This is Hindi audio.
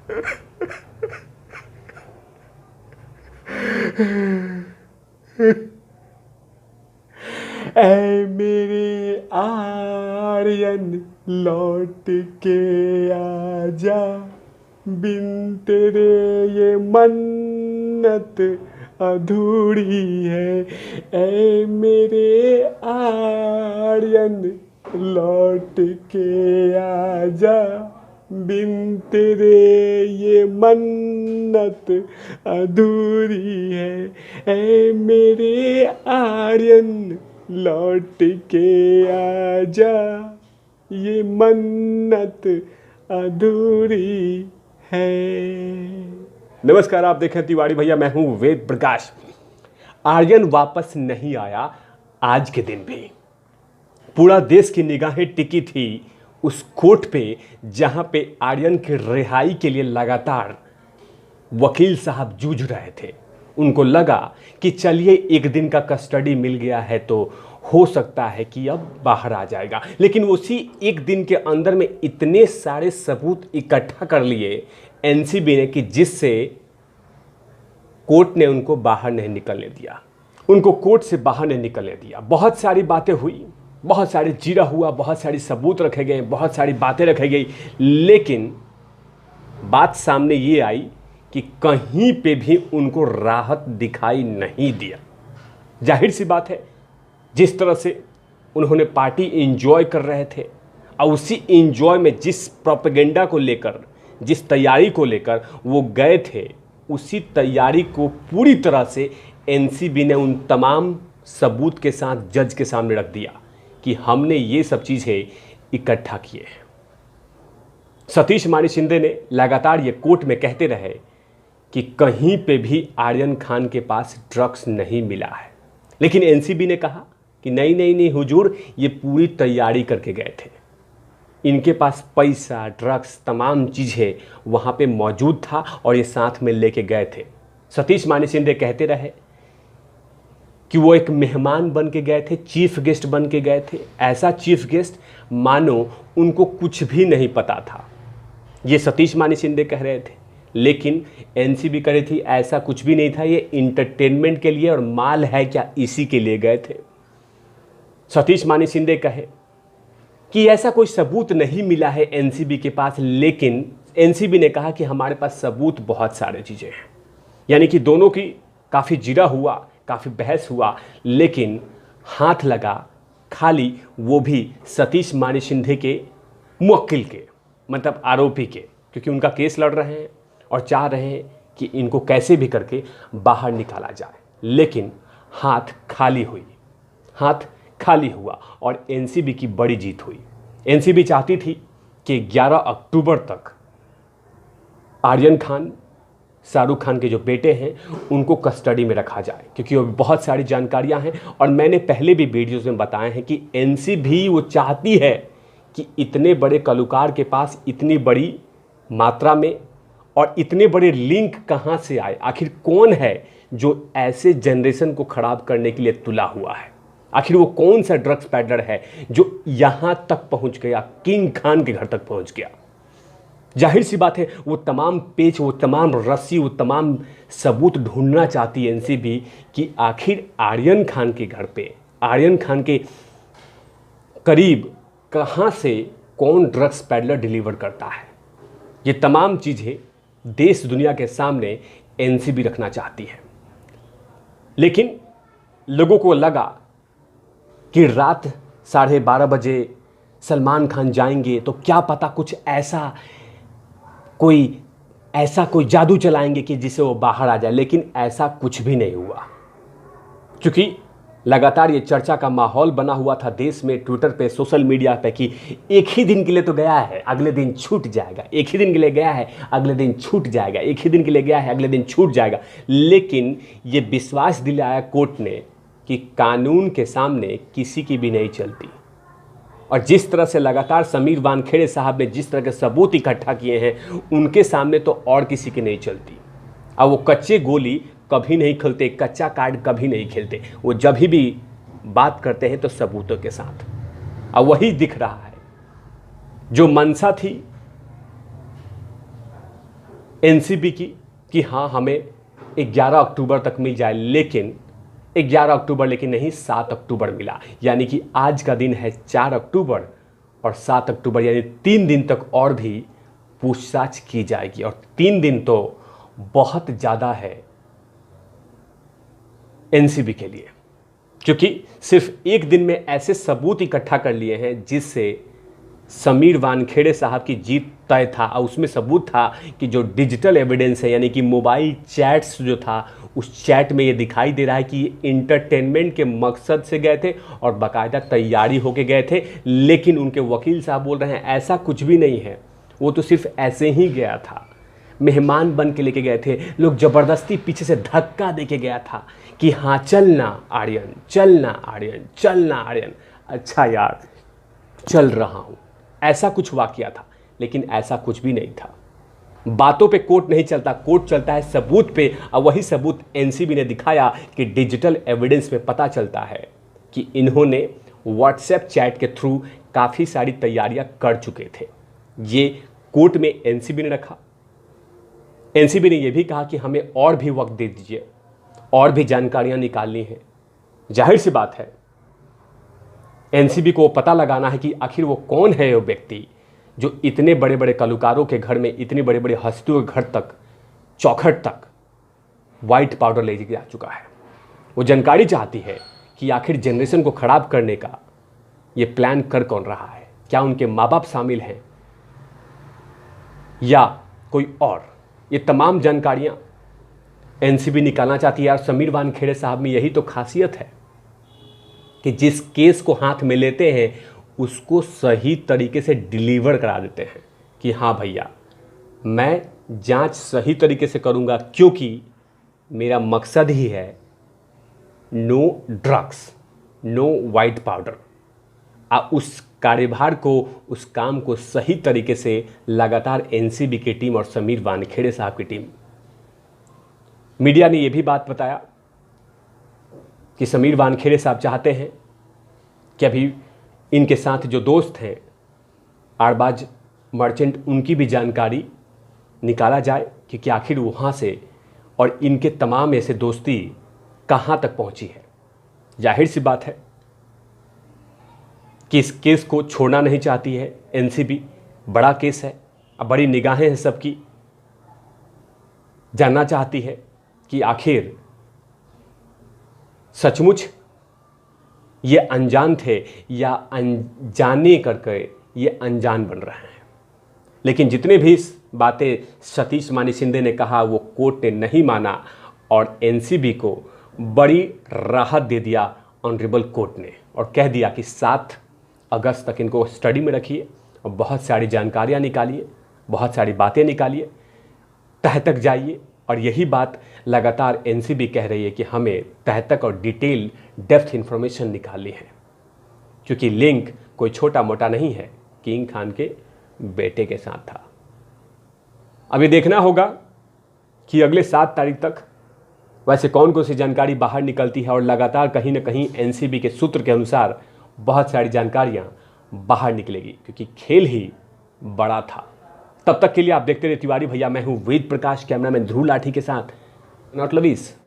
ऐ मेरे आर्यन लौट के आजा, बिन तेरे ये मन्नत अधूरी है। ऐ मेरे आर्यन लौट के आजा, बिन तेरे ये मन्नत अधूरी है। ऐ मेरे आर्यन लौट के आजा, ये मन्नत अधूरी है। नमस्कार, आप देखें तिवारी भैया, मैं हूं वेद प्रकाश। आर्यन वापस नहीं आया आज के दिन भी। पूरा देश की निगाहें टिकी थी उस कोर्ट पे जहां पे आर्यन की रिहाई के लिए लगातार वकील साहब जूझ रहे थे। उनको लगा कि चलिए एक दिन का कस्टडी मिल गया है तो हो सकता है कि अब बाहर आ जाएगा, लेकिन उसी एक दिन के अंदर में इतने सारे सबूत इकट्ठा कर लिए एनसीबी ने कि जिससे कोर्ट ने उनको बाहर नहीं निकलने दिया। उनको कोर्ट से बाहर नहीं निकलने दिया। बहुत सारी बातें हुई, बहुत सारे जीरा हुआ, बहुत सारी सबूत रखे गए, बहुत सारी बातें रखी गई, लेकिन बात सामने ये आई कि कहीं पे भी उनको राहत दिखाई नहीं दिया। जाहिर सी बात है, जिस तरह से उन्होंने पार्टी एंजॉय कर रहे थे और उसी एंजॉय में जिस प्रोपेगेंडा को लेकर, जिस तैयारी को लेकर वो गए थे, उसी तैयारी को पूरी तरह से एनसीबी ने उन तमाम सबूत के साथ जज के सामने रख दिया कि हमने ये सब चीज़ें इकट्ठा किए हैं। सतीश मानी शिंदे ने लगातार ये कोर्ट में कहते रहे कि कहीं पे भी आर्यन खान के पास ड्रग्स नहीं मिला है, लेकिन एनसीबी ने कहा कि नहीं नहीं नहीं हुजूर, ये पूरी तैयारी करके गए थे। इनके पास पैसा, ड्रग्स, तमाम चीज़ें वहाँ पे मौजूद था और ये साथ में लेके गए थे। सतीश मानी शिंदे कहते रहे कि वो एक मेहमान बन के गए थे, चीफ गेस्ट बन के गए थे। ऐसा चीफ गेस्ट मानो उनको कुछ भी नहीं पता था, ये सतीश मानी शिंदे कह रहे थे। लेकिन एनसीबी कह रही थी ऐसा कुछ भी नहीं था, ये इंटरटेनमेंट के लिए और माल है क्या इसी के लिए गए थे। सतीश मानी शिंदे कहे कि ऐसा कोई सबूत नहीं मिला है एनसीबी के पास, लेकिन एनसीबी ने कहा कि हमारे पास सबूत बहुत सारे चीज़ें हैं। यानी कि दोनों की काफ़ी जिरा हुआ, काफ़ी बहस हुआ, लेकिन हाथ लगा खाली वो भी सतीश मानी शिंदे के मुवक्किल के, मतलब आरोपी के, क्योंकि उनका केस लड़ रहे हैं और चाह रहे हैं कि इनको कैसे भी करके बाहर निकाला जाए। लेकिन हाथ खाली हुई, हाथ खाली हुआ और एनसीबी की बड़ी जीत हुई। एनसीबी चाहती थी कि 11 अक्टूबर तक आर्यन खान, शाहरुख खान के जो बेटे हैं, उनको कस्टडी में रखा जाए, क्योंकि वो बहुत सारी जानकारियां हैं और मैंने पहले भी वीडियोज़ में बताए हैं कि एनसीबी वो चाहती है कि इतने बड़े कलुकार के पास इतनी बड़ी मात्रा में और इतने बड़े लिंक कहाँ से आए। आखिर कौन है जो ऐसे जनरेशन को ख़राब करने के लिए तुला हुआ है? आखिर वो कौन सा ड्रग्स पैडलर है जो यहाँ तक पहुँच गया, किंग खान के घर तक पहुँच गया? जाहिर सी बात है, वो तमाम पेच, वो तमाम रस्सी, वो तमाम सबूत ढूंढना चाहती है एनसीबी कि आखिर आर्यन खान के घर पे, आर्यन खान के करीब कहाँ से कौन ड्रग्स पैडलर डिलीवर करता है। ये तमाम चीज़ें देश दुनिया के सामने एनसीबी रखना चाहती है। लेकिन लोगों को लगा कि रात 12:30 बजे सलमान खान जाएंगे तो क्या पता कुछ ऐसा कोई जादू चलाएंगे कि जिससे वो बाहर आ जाए, लेकिन ऐसा कुछ भी नहीं हुआ। क्योंकि लगातार ये चर्चा का माहौल बना हुआ था देश में, ट्विटर पे, सोशल मीडिया पे कि एक ही दिन के लिए तो गया है, अगले दिन छूट जाएगा, एक ही दिन के लिए गया है, अगले दिन छूट जाएगा, एक ही दिन के लिए गया है, अगले दिन छूट जाएगा। लेकिन ये विश्वास दिलाया कोर्ट ने कि कानून के सामने किसी की भी नहीं चलती। और जिस तरह से लगातार समीर वानखेड़े साहब ने जिस तरह के सबूत इकट्ठा किए हैं, उनके सामने तो और किसी की नहीं चलती। अब वो कच्चे गोली कभी नहीं खेलते, कच्चा कार्ड कभी नहीं खेलते, वो जब भी बात करते हैं तो सबूतों के साथ। अब वही दिख रहा है, जो मंशा थी एनसीबी की कि हाँ हमें 11 अक्टूबर तक मिल जाए, लेकिन 11 अक्टूबर लेकिन नहीं, 7 अक्टूबर मिला। यानी कि आज का दिन है 4 अक्टूबर और 7 अक्टूबर यानी 3 दिन तक और भी पूछताछ की जाएगी। और 3 दिन तो बहुत ज़्यादा है एनसीबी के लिए, क्योंकि सिर्फ एक दिन में ऐसे सबूत इकट्ठा कर लिए हैं जिससे समीर वानखेड़े साहब की जीत तय था। और उसमें सबूत था कि जो डिजिटल एविडेंस है, यानी कि मोबाइल चैट्स जो था, उस चैट में ये दिखाई दे रहा है कि ये इंटरटेनमेंट के मकसद से गए थे और बाकायदा तैयारी होके गए थे। लेकिन उनके वकील साहब बोल रहे हैं ऐसा कुछ भी नहीं है, वो तो सिर्फ ऐसे ही गया था, मेहमान बन के लेके गए थे। लोग ज़बरदस्ती पीछे से धक्का दे के गया था कि हाँ चलना आर्यन, चलना आर्यन, चलना आर्यन। अच्छा यार चल रहा हूँ, ऐसा कुछ वाकया था। लेकिन ऐसा कुछ भी नहीं था। बातों पे कोर्ट नहीं चलता, कोर्ट चलता है सबूत पे। और वही सबूत एनसीबी ने दिखाया कि डिजिटल एविडेंस में पता चलता है कि इन्होंने व्हाट्सएप चैट के थ्रू काफ़ी सारी तैयारियां कर चुके थे। ये कोर्ट में एनसीबी ने रखा। एनसीबी ने यह भी कहा कि हमें और भी वक्त दे दीजिए, और भी जानकारियां निकालनी है। जाहिर सी बात है एनसीबी को पता लगाना है कि आखिर वो कौन है वो व्यक्ति जो इतने बड़े बड़े कलाकारों के घर में, इतनी बड़े बड़े हस्तियों के घर तक, चौखट तक वाइट पाउडर ले जा चुका है। वो जानकारी चाहती है कि आखिर जनरेशन को खराब करने का ये प्लान कर कौन रहा है। क्या उनके माँ बाप शामिल हैं या कोई और? ये तमाम जानकारियां एनसीबी निकालना चाहती है। और समीर वानखेड़े साहब में यही तो खासियत है कि जिस केस को हाथ में लेते हैं उसको सही तरीके से डिलीवर करा देते हैं कि हाँ भैया मैं जांच सही तरीके से करूंगा, क्योंकि मेरा मकसद ही है no drugs, no white powder. उस कार्यभार को, उस काम को सही तरीके से लगातार एनसीबी की टीम और समीर वानखेड़े साहब की टीम। मीडिया ने यह भी बात बताया कि समीर वानखेड़े साहब चाहते हैं कि अभी इनके साथ जो दोस्त हैं आरबाज मर्चेंट, उनकी भी जानकारी निकाला जाए कि क्या आखिर वहाँ से और इनके तमाम ऐसे दोस्ती कहाँ तक पहुँची है। जाहिर सी बात है कि इस केस को छोड़ना नहीं चाहती है एनसीबी। बड़ा केस है, अब बड़ी निगाहें हैं सबकी। जानना चाहती है कि आखिर सचमुच ये अनजान थे या अनजाने करके ये अनजान बन रहे हैं। लेकिन जितने भी बातें सतीश मानी शिंदे ने कहा वो कोर्ट ने नहीं माना और एनसीबी को बड़ी राहत दे दिया ऑनरेबल कोर्ट ने, और कह दिया कि 7 अगस्त तक इनको स्टडी में रखिए और बहुत सारी जानकारियाँ निकालिए, बहुत सारी बातें निकालिए, तह तक जाइए। और यही बात लगातार एनसीबी कह रही है कि हमें तह तक और डिटेल डेप्थ इंफॉर्मेशन निकालनी है, क्योंकि लिंक कोई छोटा मोटा नहीं है, किंग खान के बेटे के साथ था। अभी देखना होगा कि अगले 7 तारीख तक वैसे कौन कौन सी जानकारी बाहर निकलती है। और लगातार कहीं ना कहीं एनसीबी के सूत्र के अनुसार बहुत सारी जानकारियां बाहर निकलेगी, क्योंकि खेल ही बड़ा था। तब तक के लिए आप देखते रहिए तिवारी भैया। मैं हूं वेद प्रकाश, कैमरामैन ध्रुव लाठी के साथ नॉट लवीज।